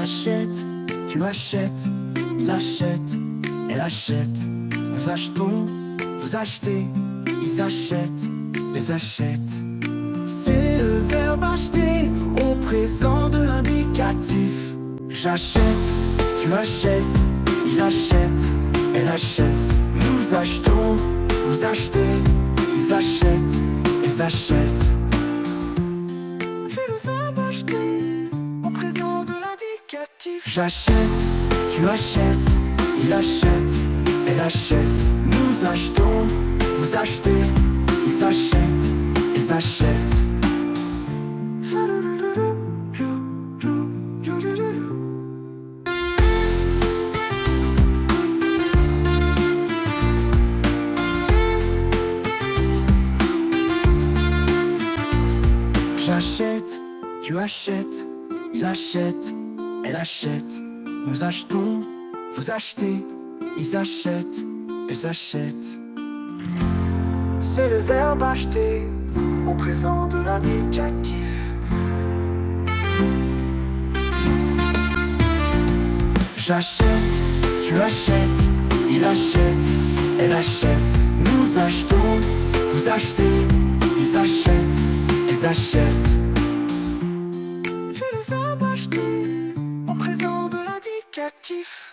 J'achète, tu achètes, il achète, elle achète. Nous achetons, vous achetez, ils achètent, les achètent. C'est le verbe acheter au présent de l'indicatif. J'achète, tu achètes, il achète, elle achète. Nous achetons, vous achetez, ils achètent, les achètent. C'est le verbe acheter au présent de l'indicatif. J'achète, tu achètes, il achète, elle achète. Nous achetons, vous achetez, ils achètent, ils achètent. J'achète, tu achètes, il achète, elle achète. Nous achetons, vous achetez, ils achètent, elles achètent. C'est le verbe acheter au présent de l'indicatif. J'achète, tu achètes, il achète, elle achète. Nous achetons, vous achetez, ils achètent, elles achètent. C'est le verbe acheter au présent de l'indicatif.